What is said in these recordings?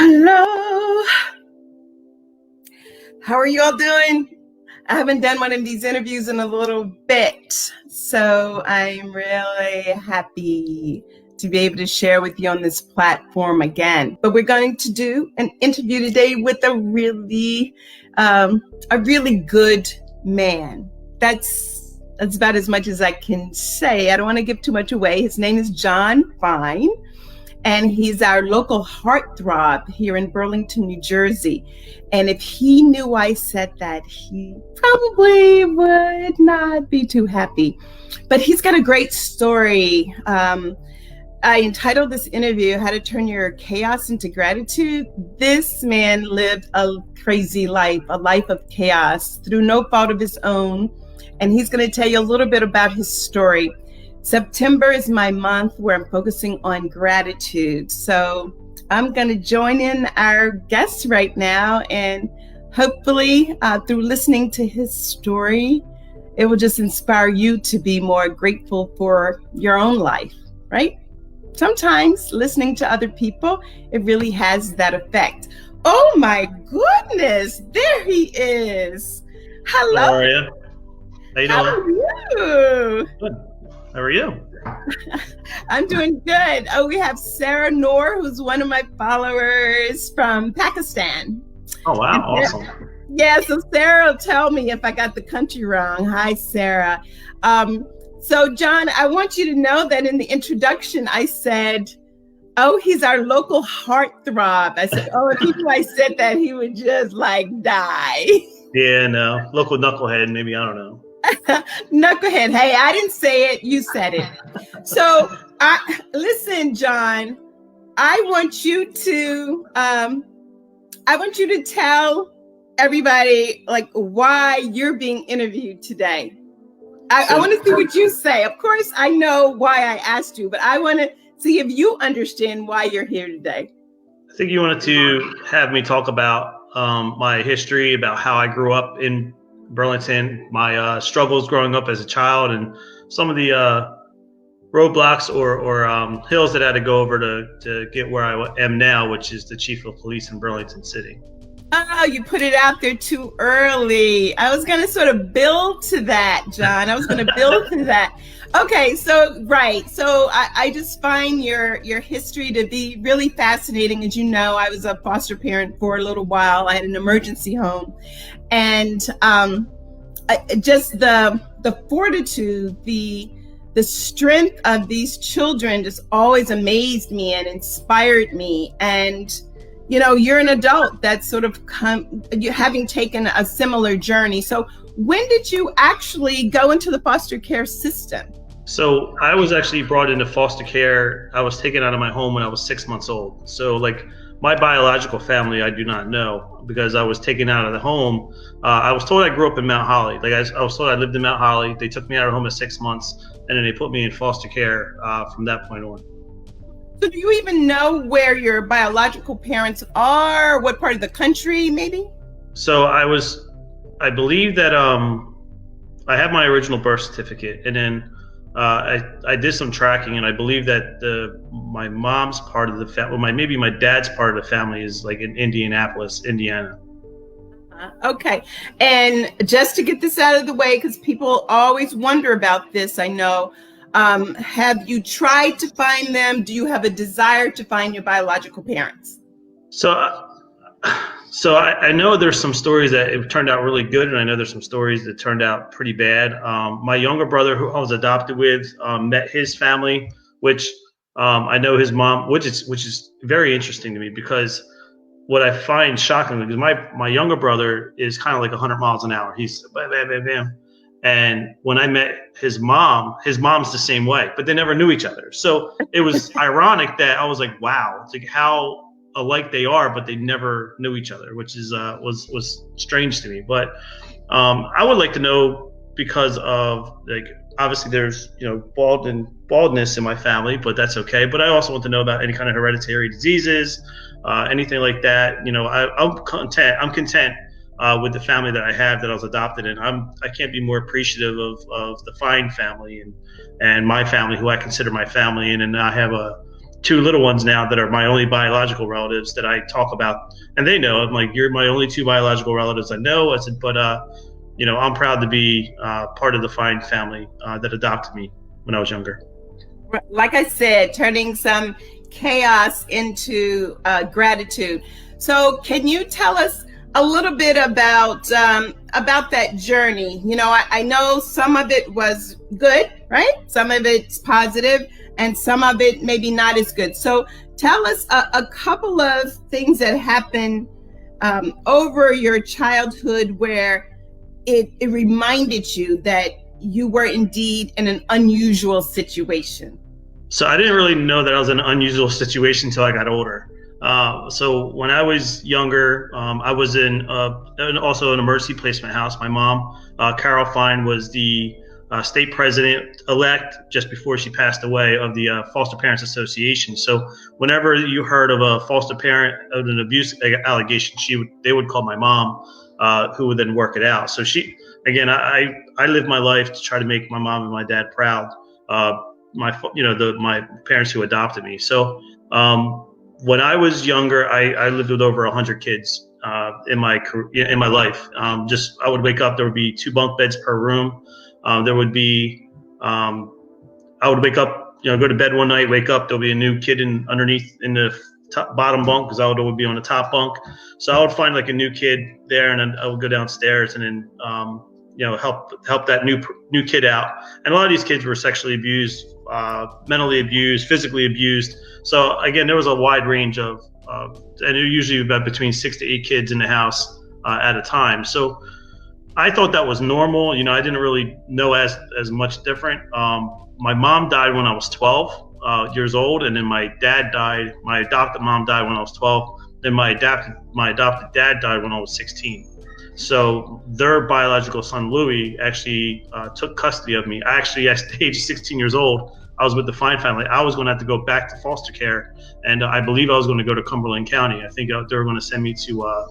Hello. How are you all doing? I haven't done one of these interviews in a little bit, so I'm really happy to be able to share with you on this platform again. But we're going to do an interview today with a really good man. That's about as much as I can say. I don't want to give too much away. His name is John Fine. And he's our local heartthrob here in Burlington, New Jersey. And if he knew I said that, he probably would not be too happy. But he's got a great story. I entitled this interview, How to Turn Your Chaos into Gratitude. This man lived a crazy life, a life of chaos through no fault of his own. And he's going to tell you a little bit about his story. September is my month where I'm focusing on gratitude. So I'm going to join in our guest right now, and hopefully through listening to his story, it will just inspire you to be more grateful for your own life, right? Sometimes listening to other people, it really has that effect. Oh my goodness, there he is. Hello. How are you? How you doing? How are you? Good. How are you? I'm doing good. Oh, we have Sarah Noor, who's one of my followers from Pakistan. Oh, wow. Awesome. Yeah, so Sarah will tell me if I got the country wrong. Hi, Sarah. So, John, I want you to know that in the introduction, I said, oh, he's our local heartthrob. I said, oh, if he knew I said that, he would just die. Yeah, no. Local knucklehead, maybe. I don't know. Knucklehead. Hey, I didn't say it. You said it. So, listen, John. I want you to tell everybody why you're being interviewed today. I want to see what you say. Of course, I know why I asked you, but I want to see if you understand why you're here today. I think you wanted to have me talk about my history, about how I grew up in Burlington, my struggles growing up as a child, and some of the roadblocks or hills that I had to go over to get where I am now, which is the chief of police in Burlington City. Oh, you put it out there too early. I was going to sort of build to that, John. I was going to build to that. Okay, so right. So I just find your history to be really fascinating. As you know, I was a foster parent for a little while. I had an emergency home. And just the fortitude, the strength of these children just always amazed me and inspired me. And you're an adult that's sort of having taken a similar journey. So when did you actually go into the foster care system? So I was actually brought into foster care. I was taken out of my home when I was 6 months old. So my biological family, I do not know, because I was taken out of the home. I was told I grew up in Mount Holly. I was told I lived in Mount Holly. They took me out of home at 6 months, and then they put me in foster care from that point on. So do you even know where your biological parents are? What part of the country, maybe? So I believe that I have my original birth certificate, and then I did some tracking, and I believe that my mom's part of the family, maybe my dad's part of the family is in Indianapolis, Indiana. Okay. And just to get this out of the way, because people always wonder about this, I know, have you tried to find them? Do you have a desire to find your biological parents? So I know there's some stories that it turned out really good, and I know there's some stories that turned out pretty bad. My younger brother, who I was adopted with, met his family, which I know his mom, which is very interesting to me, because what I find shocking, because my younger brother is kind of 100 miles an hour. He's bam, bam, bam, bam. And when I met his mom's the same way, but they never knew each other. So it was ironic that I was like, wow, it's how alike they are, but they never knew each other, which is was strange to me. But I would like to know, because of obviously there's baldness in my family, but that's okay. But I also want to know about any kind of hereditary diseases, anything like that. I'm content with the family that I have, that I was adopted in. I can't be more appreciative of the Fine family and my family, who I consider my family, and I have a two little ones now that are my only biological relatives that I talk about, and they know. I'm like, you're my only two biological relatives I know. I said, but I'm proud to be part of the Fine family that adopted me when I was younger. Like I said, turning some chaos into gratitude. So, can you tell us a little bit about that journey? I know some of it was good, right? Some of it's positive, and some of it maybe not as good. So, tell us a couple of things that happened over your childhood where it reminded you that you were indeed in an unusual situation. So I didn't really know that I was in an unusual situation until I got older. So when I was younger, I was also in a emergency placement house. My mom, Carol Fine, was the state president-elect just before she passed away of the Foster Parents Association. So whenever you heard of a foster parent of an abuse allegation, they would call my mom, who would then work it out. So I lived my life to try to make my mom and my dad proud. My parents who adopted me. So when I was younger, I lived with over 100 kids in my life. I would wake up, there would be 2 bunk beds per room. There would be I would wake up, go to bed one night, wake up, there'll be a new kid underneath in the bottom bunk, because I would be on the top bunk. So I would find like a new kid there, and then I would go downstairs and then help that new kid out. And a lot of these kids were sexually abused, mentally abused, physically abused. So again, there was a wide range of, and it usually about between 6 to 8 kids in the house at a time. So I thought that was normal. I didn't really know as much different. My mom died when I was 12 years old, and then my dad died. My adopted mom died when I was 12. Then my adopted dad died when I was 16. So their biological son, Louis, actually took custody of me. At the age of 16 years old, I was with the Fine family. I was going to have to go back to foster care, and I believe I was going to go to Cumberland County. I think they were going to send me to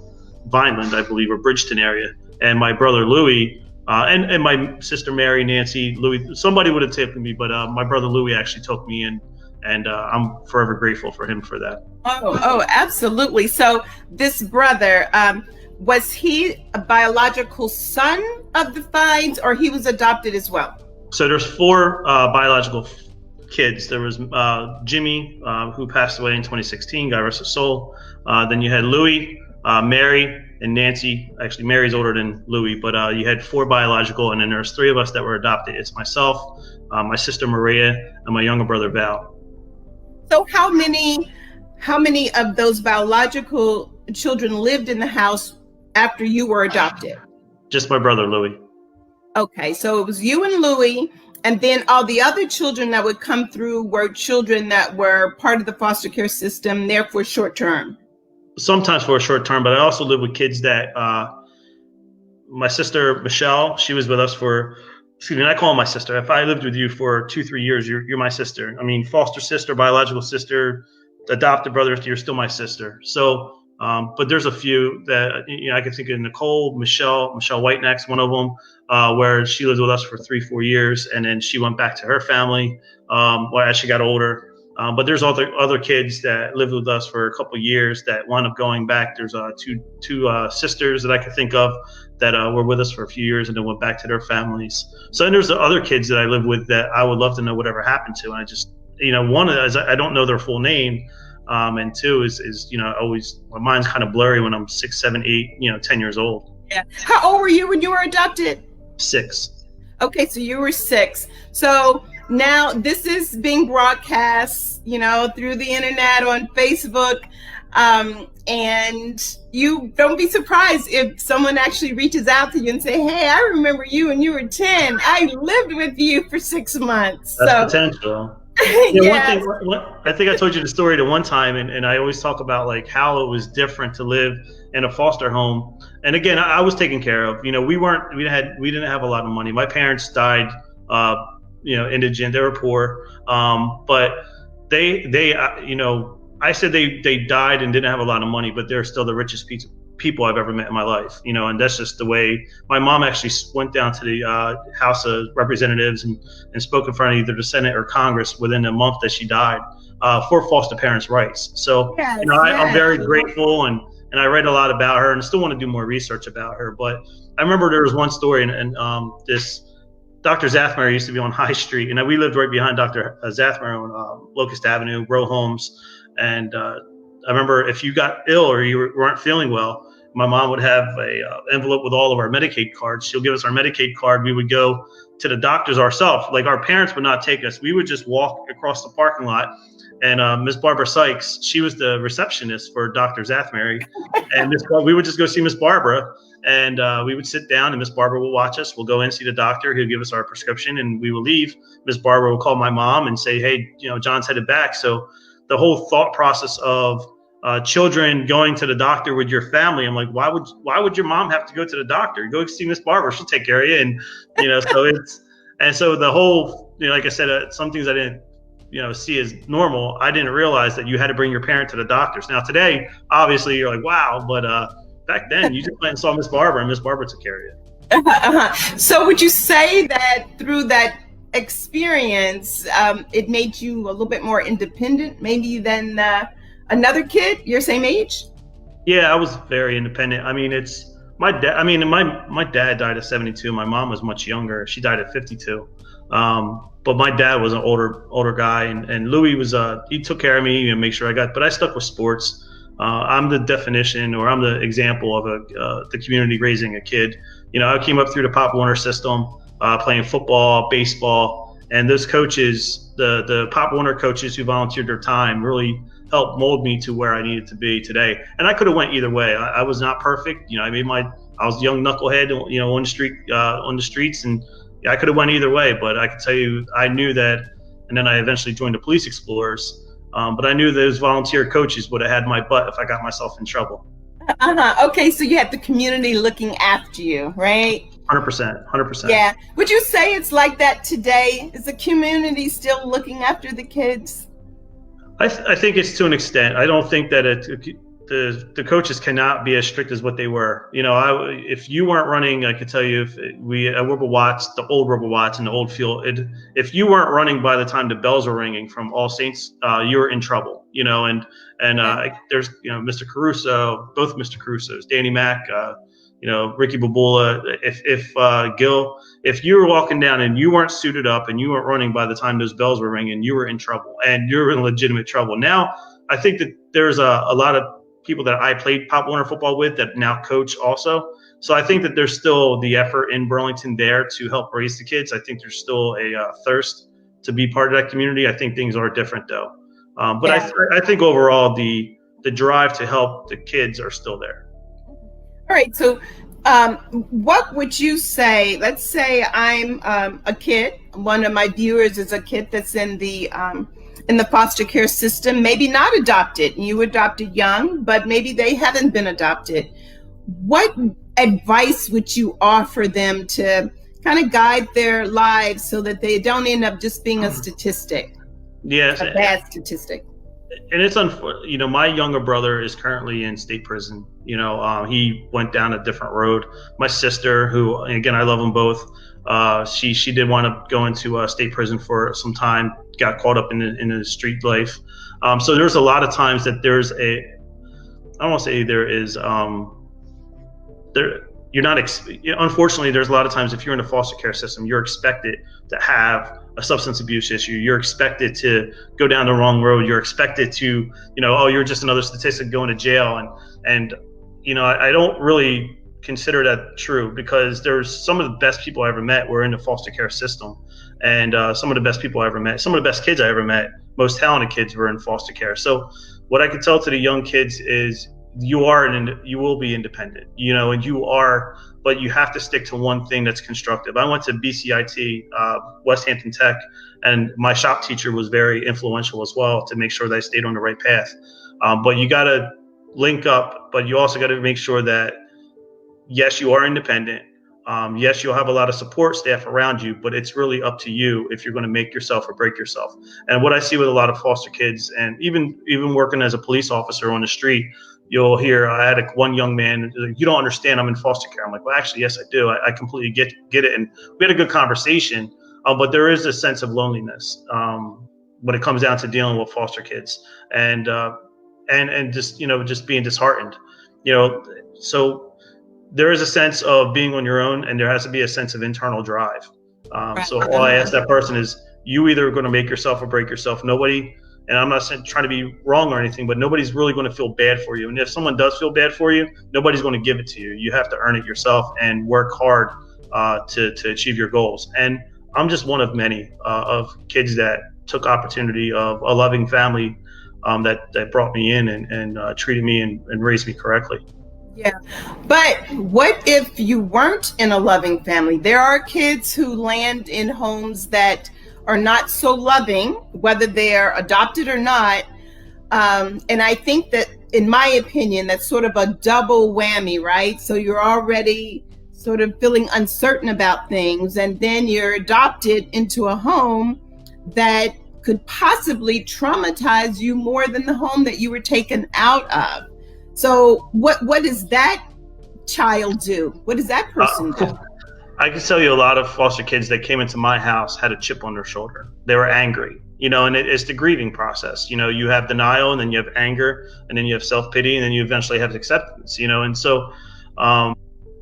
Vineland, I believe, or Bridgeton area. And my brother Louis and my sister Mary, Nancy, Louis, somebody would have taken me, but my brother Louis actually took me in, and I'm forever grateful for him for that. Oh, absolutely. So this brother, was he a biological son of the Fines, or he was adopted as well? So there's 4 biological kids. There was Jimmy, who passed away in 2016, God rest his soul. Then you had Louis, Mary, and Nancy. Actually, Mary's older than Louis, but you had 4 biological, and then there's 3 of us that were adopted. It's myself, my sister Maria, and my younger brother Val. So how many of those biological children lived in the house after you were adopted? Just my brother Louis. Okay, so it was you and Louis, and then all the other children that would come through were children that were part of the foster care system, therefore short term. Sometimes for a short term, but I also live with kids that my sister Michelle, she was with us for, I call her my sister. If I lived with you for 2-3 years, you're my sister. I mean, foster sister, biological sister, adopted brother, you're still my sister. So but there's a few that I can think of. Nicole, Michelle Whiteneck's one of them, where she lived with us for 3-4 years, and then she went back to her family as she got older. But there's other kids that lived with us for a couple of years that wound up going back. There's two sisters that I can think of that were with us for a few years and then went back to their families. So then there's the other kids that I live with that I would love to know whatever happened to. And I just, one is I don't know their full name. And 2 is always, my mind's kind of blurry when I'm 6, 7, 8, 10 years old. Yeah. How old were you when you were adopted? 6. Okay, so you were 6. So now this is being broadcast, through the internet, on Facebook. And you don't be surprised if someone actually reaches out to you and say, hey, I remember you when you were 10. I lived with you for 6 months. That's potential. Yes. I think I told you the story to one time, and I always talk about like how it was different to live in a foster home. And again, I was taken care of. We didn't have a lot of money. My parents died, indigent. They were poor, but they I said they died and didn't have a lot of money, but they're still the richest people I've ever met in my life, and that's just the way. My mom actually went down to the House of Representatives and spoke in front of either the Senate or Congress within a month that she died. for foster parents' rights. So, Yes, I'm yes. very grateful, and I read a lot about her, and I still want to do more research about her. But I remember there was one story, and this Dr. Zathmar used to be on High Street, and we lived right behind Dr. Zathmar on Locust Avenue, row homes. And I remember if you got ill or you weren't feeling well, my mom would have a envelope with all of our Medicaid cards. She'll give us our Medicaid card. We would go to the doctors ourselves. Like, our parents would not take us. We would just walk across the parking lot. And Miss Barbara Sykes, she was the receptionist for Dr. Zathmary. And we would just go see Miss Barbara, and we would sit down, and Miss Barbara will watch us. We'll go in, see the doctor. He'll give us our prescription, and we will leave. Miss Barbara will call my mom and say, hey, John's headed back. So the whole thought process of children going to the doctor with your family, I'm like, why would your mom have to go to the doctor? Go see Miss Barbara. She'll take care of you. And, so the whole, like I said, some things I didn't, see as normal. I didn't realize that you had to bring your parent to the doctors. Now today, obviously you're like, wow, but back then you just went and saw Miss Barbara, and Miss Barbara took care of you. So would you say that through that experience, it made you a little bit more independent, maybe than another kid your same age? Yeah, I was very independent. I mean, it's my dad. I mean, my dad died at 72. My mom was much younger. She died at 52. But my dad was an older guy, and Louis was he took care of me and make sure but I stuck with sports. I'm the definition, or I'm the example of the community raising a kid. I came up through the Pop Warner system, playing football, baseball, and those coaches, the Pop Warner coaches who volunteered their time, really helped mold me to where I needed to be today. And I could have went either way. I was not perfect. I was a young knucklehead, on the streets, and I could have went either way. But I can tell you, I knew that, and then I eventually joined the Police Explorers. But I knew those volunteer coaches would have had my butt if I got myself in trouble. Okay, so you had the community looking after you, right? 100%, 100%. Yeah. Would you say it's like that today? Is the community still looking after the kids? I think it's to an extent. I don't think that the coaches cannot be as strict as what they were. If you weren't running, I could tell you, if we at Wilbur Watts, the old Wilbur Watts in the old field, if you weren't running by the time the bells were ringing from All Saints, you were in trouble. There's Mr. Caruso, both Mr. Carusos, Danny Mack, Ricky Babula. If Gil, if you were walking down and you weren't suited up and you weren't running by the time those bells were ringing, you were in trouble, and you're in legitimate trouble. Now, I think that there's a lot of people that I played Pop Warner football with that now coach also. So I think that there's still the effort in Burlington there to help raise the kids. I think there's still a thirst to be part of that community. I think things are different though. But yeah. I think overall the drive to help the kids are still there. All right. So what would you say? Let's say I'm a kid. One of my viewers is a kid that's in the foster care system, maybe not adopted. You adopted young, but maybe they haven't been adopted. What advice would you offer them to kind of guide their lives so that they don't end up just being a statistic? Yes, a bad statistic. And it's unfortunate. My younger brother is currently in state prison. He went down a different road. My sister, who, again, I love them both. She did want to go into state prison for some time, got caught up in the street life. So there's a lot of times that there's I don't want to say there is, you're not, unfortunately, there's a lot of times if you're in the foster care system, you're expected to have a substance abuse issue. You're expected to go down the wrong road. You're expected to, you're just another statistic going to jail. And I don't really consider that true, because there's some of the best people I ever met were in the foster care system. And some of the best people I ever met, some of the best kids I ever met, most talented kids were in foster care. So what I can tell to the young kids is you will be independent, and you are, but you have to stick to one thing that's constructive. I went to BCIT, West Hampton Tech, and my shop teacher was very influential as well to make sure that I stayed on the right path. But you got to link up, but you also got to make sure that, yes, you are independent. Yes, you'll have a lot of support staff around you, but it's really up to you if you're going to make yourself or break yourself. And what I see with a lot of foster kids, and even working as a police officer on the street, you'll hear, I had one young man, you don't understand, I'm in foster care. I'm like, well, actually, yes, I do. I completely get it. And we had a good conversation, but there is a sense of loneliness. when it comes down to dealing with foster kids, and just just being disheartened, you know. So there is a sense of being on your own, and there has to be a sense of internal drive. So all I ask that person is, you either going to make yourself or break yourself. Nobody, and I'm not trying to be wrong or anything, but nobody's really going to feel bad for you. And if someone does feel bad for you, nobody's going to give it to you. You have to earn it yourself and work hard to achieve your goals. And I'm just one of many of kids that took opportunity of a loving family that brought me in and treated me and raised me correctly. Yeah. But what if you weren't in a loving family? There are kids who land in homes that are not so loving, whether they're adopted or not. And I think that, in my opinion, that's sort of a double whammy, right? So you're already sort of feeling uncertain about things, and then you're adopted into a home that could possibly traumatize you more than the home that you were taken out of. So what does that child do? What does that person do? I can tell you a lot of foster kids that came into my house had a chip on their shoulder. They were angry, and it's the grieving process. You have denial, and then you have anger, and then you have self-pity, and then you eventually have acceptance, and so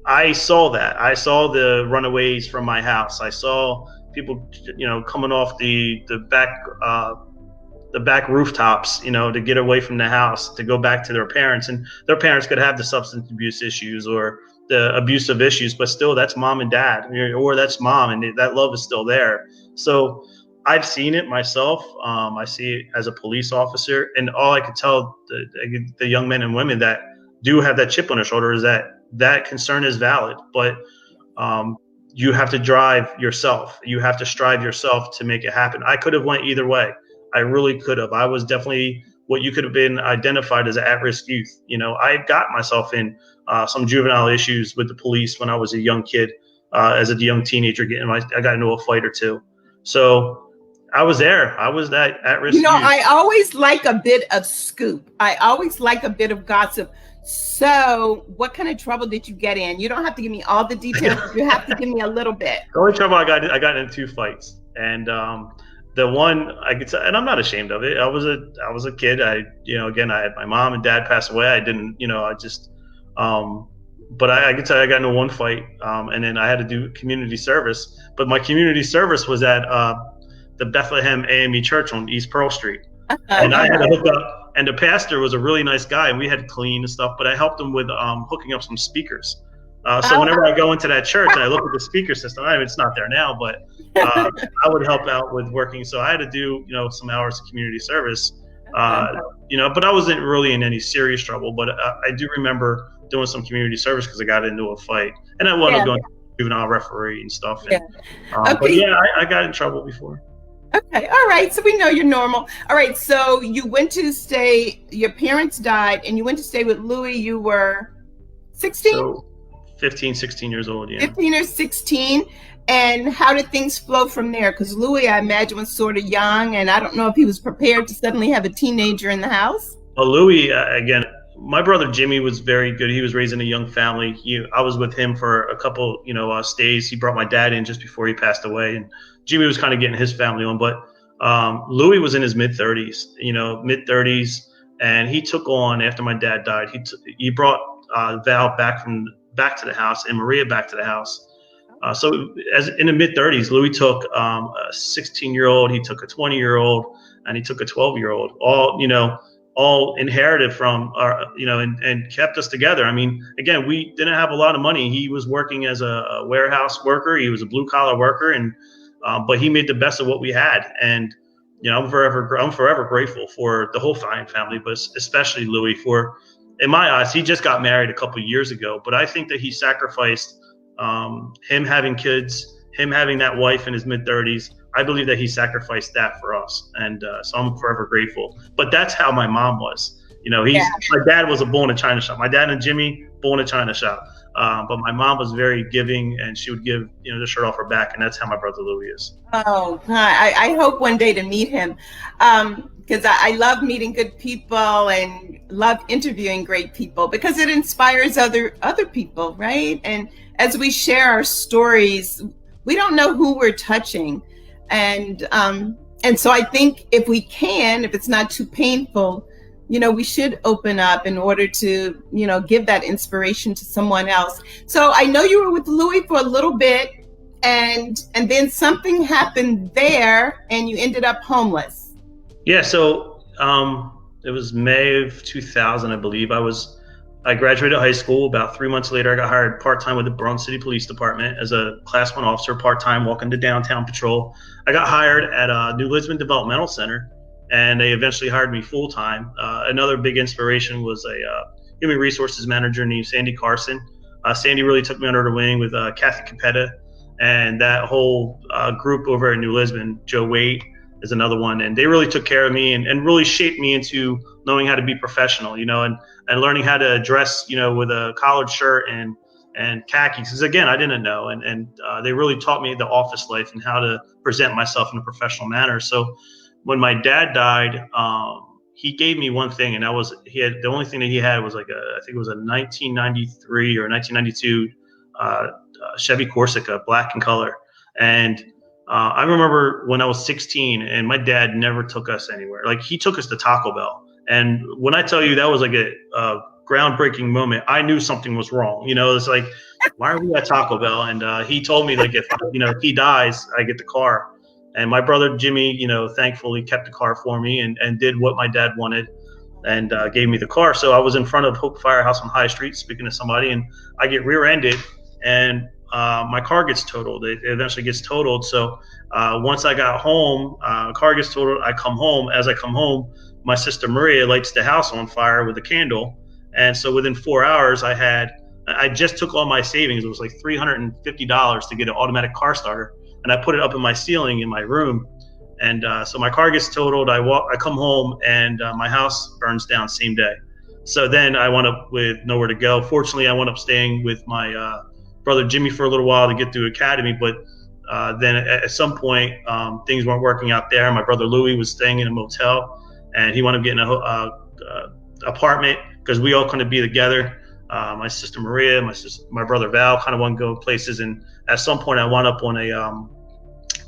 I saw that. I saw the runaways from my house. I saw people, coming off the back rooftops, to get away from the house, to go back to their parents. And their parents could have the substance abuse issues or the abusive issues, but still that's mom and dad, or that's mom, and that love is still there. So I've seen it myself. I see it as a police officer, and all I could tell the young men and women that do have that chip on their shoulder is that concern is valid, but you have to drive yourself. You have to strive yourself to make it happen. I could have went either way. I really could have. I was definitely what you could have been identified as an at-risk youth. I got myself in some juvenile issues with the police when I was a young kid, as a young teenager. I got into a fight or two. So I was there. I was that at-risk youth. I always like a bit of scoop. I always like a bit of gossip. So what kind of trouble did you get in? You don't have to give me all the details. You have to give me a little bit. The only trouble I got in 2 fights, and the one I could say, and I'm not ashamed of it. I was a kid. Again, I had my mom and dad pass away. I didn't, but I could tell you I got into one fight, and then I had to do community service. But my community service was at the Bethlehem AME Church on East Pearl Street, and I had to hook up. And the pastor was a really nice guy, and we had to clean and stuff. But I helped him with hooking up some speakers. So whenever I go into that church and I look at the speaker system, it's not there now, but I would help out with working. So I had to do, some hours of community service, but I wasn't really in any serious trouble. But I do remember doing some community service because I got into a fight, and I wound up going to juvenile referee and stuff. And, But yeah, I got in trouble before. Okay. All right. So we know you're normal. All right. So you went to stay, your parents died, and you went to stay with Louis. You were 16? So 15, 16 years old. Yeah. 15 or 16. And how did things flow from there? Because Louis, I imagine, was sort of young, and I don't know if he was prepared to suddenly have a teenager in the house. Well, Louis, again, my brother Jimmy was very good. He was raised in a young family. I was with him for a couple, stays. He brought my dad in just before he passed away, and Jimmy was kind of getting his family on. But Louis was in his mid-30s, and he took on, after my dad died, he brought Val back to the house and Maria back to the house. So as in the mid-30s, Louis took a 16-year-old, he took a 20-year-old, and he took a 12-year-old, all inherited from and kept us together. I mean, again, we didn't have a lot of money. He was working as a warehouse worker. He was a blue collar worker, and but he made the best of what we had. And I'm forever grateful for the whole Fine family, but especially Louis, for, in my eyes, he just got married a couple of years ago, but I think that he sacrificed him having kids, him having that wife in his mid-30s. I believe that he sacrificed that for us, and so I'm forever grateful. But that's how my mom was. My dad was a bull in a china shop. My dad and Jimmy, bull in a china shop. But my mom was very giving, and she would give the shirt off her back, and that's how my brother Louis is. Oh, I hope one day to meet him, because I love meeting good people and love interviewing great people, because it inspires other people, right? And as we share our stories, we don't know who we're touching. And And so I think if we can, if it's not too painful, we should open up in order to, give that inspiration to someone else. So I know you were with Louis for a little bit, and then something happened there and you ended up homeless. Yeah, so it was May of 2000, I believe. I graduated high school. About 3 months later, I got hired part time with the Bronx City Police Department as a Class 1 officer, part time, walking to downtown patrol. I got hired at New Lisbon Developmental Center, and they eventually hired me full time. Another big inspiration was a human resources manager named Sandy Carson. Sandy really took me under her wing with Kathy Capetta and that whole group over at New Lisbon. Joe Waite is another one, and they really took care of me and really shaped me into knowing how to be professional, and learning how to dress, with a collared shirt and khakis. Because again, I didn't know, and they really taught me the office life and how to present myself in a professional manner. So when my dad died, he gave me one thing, and that was the only thing that he had was I think it was a 1993 or 1992 Chevy Corsica, black in color, and I remember when I was 16 and my dad never took us anywhere. Like, he took us to Taco Bell. And when I tell you that was like a groundbreaking moment, I knew something was wrong. It's like, why are we at Taco Bell? And he told me, like, if he dies, I get the car. And my brother Jimmy, thankfully kept the car for me and did what my dad wanted and gave me the car. So I was in front of Hope Firehouse on High Street speaking to somebody, and I get rear-ended, and my car gets totaled. It eventually gets totaled. So once I got home, car gets totaled. I come home. As I come home, my sister Maria lights the house on fire with a candle. And so within 4 hours, I just took all my savings. It was like $350 to get an automatic car starter. And I put it up in my ceiling in my room. And so my car gets totaled. I come home, and my house burns down same day. So then I wound up with nowhere to go. Fortunately, I wound up staying with my brother Jimmy for a little while to get through academy, but then at some point things weren't working out there. My brother Louis was staying in a motel, and he wound up getting a apartment because we all couldn't be together. My sister Maria, my brother Val kind of wanted to go places, and at some point I wound up on a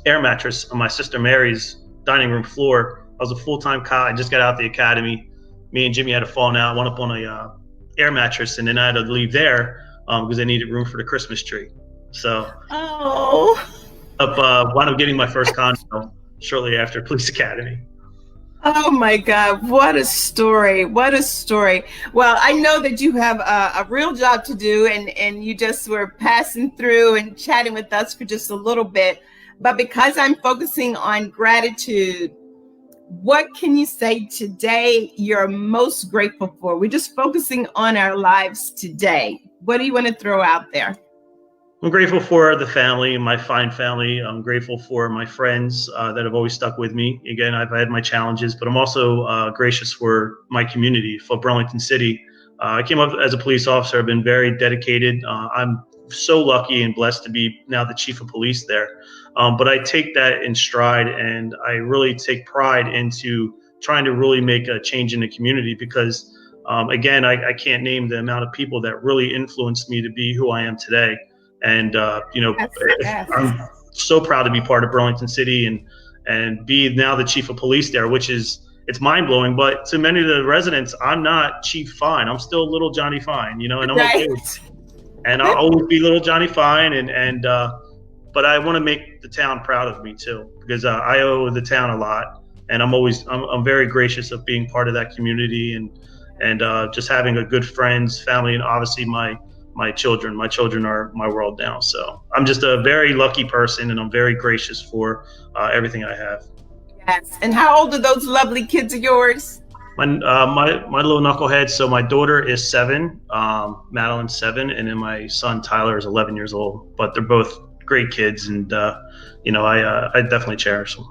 air mattress on my sister Mary's dining room floor. I was a full-time cop. I just got out of the academy. Me and Jimmy had a falling out. I wound up on a air mattress, and then I had to leave there because they needed room for the Christmas tree. So wound up getting my first condo shortly after police academy. Oh my God, what a story. What a story. Well, I know that you have a real job to do, and you just were passing through and chatting with us for just a little bit. But because I'm focusing on gratitude, what can you say today you're most grateful for? We're just focusing on our lives today. What do you want to throw out there? I'm grateful for the family, my fine family. I'm grateful for my friends that have always stuck with me. Again, I've had my challenges, but I'm also gracious for my community, for Burlington City. I came up as a police officer. I've been very dedicated. I'm so lucky and blessed to be now the chief of police there. But I take that in stride, and I really take pride into trying to really make a change in the community because, again, I can't name the amount of people that really influenced me to be who I am today. And yes. I'm so proud to be part of Burlington City and be now the chief of police there, which it's mind blowing. But to many of the residents, I'm not Chief Fine. I'm still Little Johnny Fine, and I'm okay with it. And I'll always be Little Johnny Fine. But I want to make the town proud of me too, because I owe the town a lot, and I'm very gracious of being part of that community and just having a good friends, family, and obviously my children. My children are my world now. So I'm just a very lucky person, and I'm very gracious for everything I have. Yes. And how old are those lovely kids of yours? My little knucklehead. So my daughter is 7, Madeline's 7, and then my son Tyler is 11 years old. But they're both great kids, and I definitely cherish them.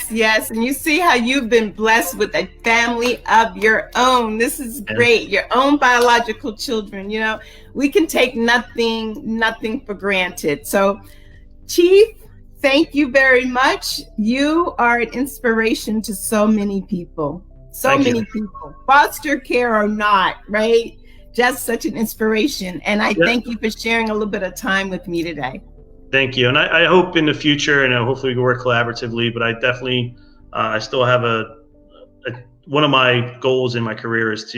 Yes. And you see how you've been blessed with a family of your own. This is great. Your own biological children. We can take nothing for granted. So, Chief, thank you very much. You are an inspiration to so many people. Thank you. People, foster care or not, right? Just such an inspiration. And I thank you for sharing a little bit of time with me today. Thank you. And I hope in the future, and hopefully we can work collaboratively, but I definitely, I still have one of my goals in my career is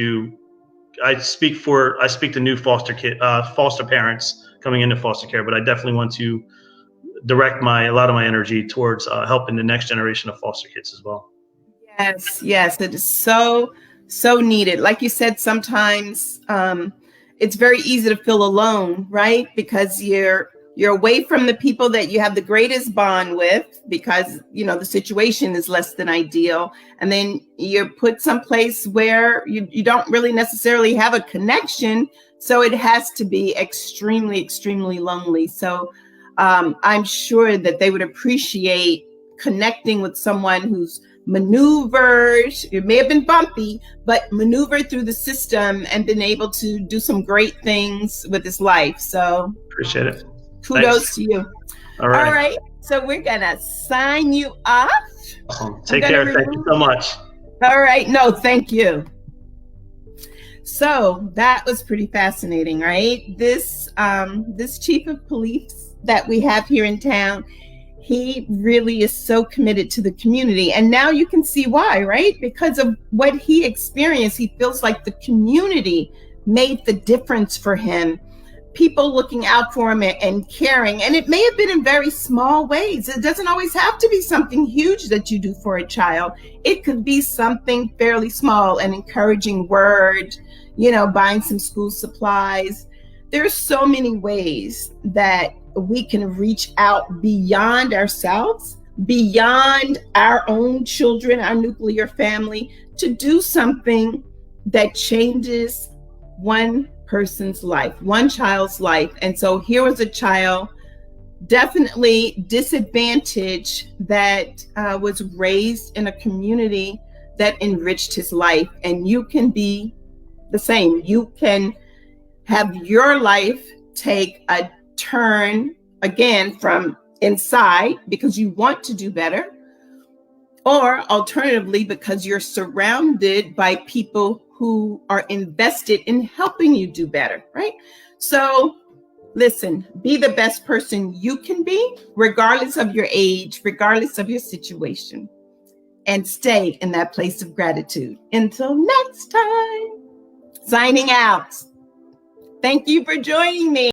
I speak to new foster parents coming into foster care, but I definitely want to direct a lot of my energy towards helping the next generation of foster kids as well. Yes, yes, it is so needed. Like you said, sometimes it's very easy to feel alone, right? Because you're away from the people that you have the greatest bond with, because the situation is less than ideal, and then you're put someplace where you don't really necessarily have a connection. So it has to be extremely, extremely lonely. So I'm sure that they would appreciate connecting with someone who's maneuvered. It may have been bumpy, but maneuvered through the system and been able to do some great things with his life. So appreciate it. Kudos Thanks. to you. All right. All right. So we're gonna sign you off. Awesome. Take care. Thank you so much. All right. No, thank you. So that was pretty fascinating, right? This chief of police that we have here in town, he really is so committed to the community. And now you can see why, right? Because of what he experienced, he feels like the community made the difference for him. People looking out for him and caring. And it may have been in very small ways. It doesn't always have to be something huge that you do for a child. It could be something fairly small, an encouraging word, buying some school supplies. There's so many ways that we can reach out beyond ourselves, beyond our own children, our nuclear family, to do something that changes one person's life, one child's life. And so here was a child, definitely disadvantaged, that was raised in a community that enriched his life. And you can be the same. You can have your life take a turn again from inside because you want to do better, or alternatively because you're surrounded by people who are invested in helping you do better, right? So listen, be the best person you can be, regardless of your age, regardless of your situation, and stay in that place of gratitude. Until next time, signing out. Thank you for joining me.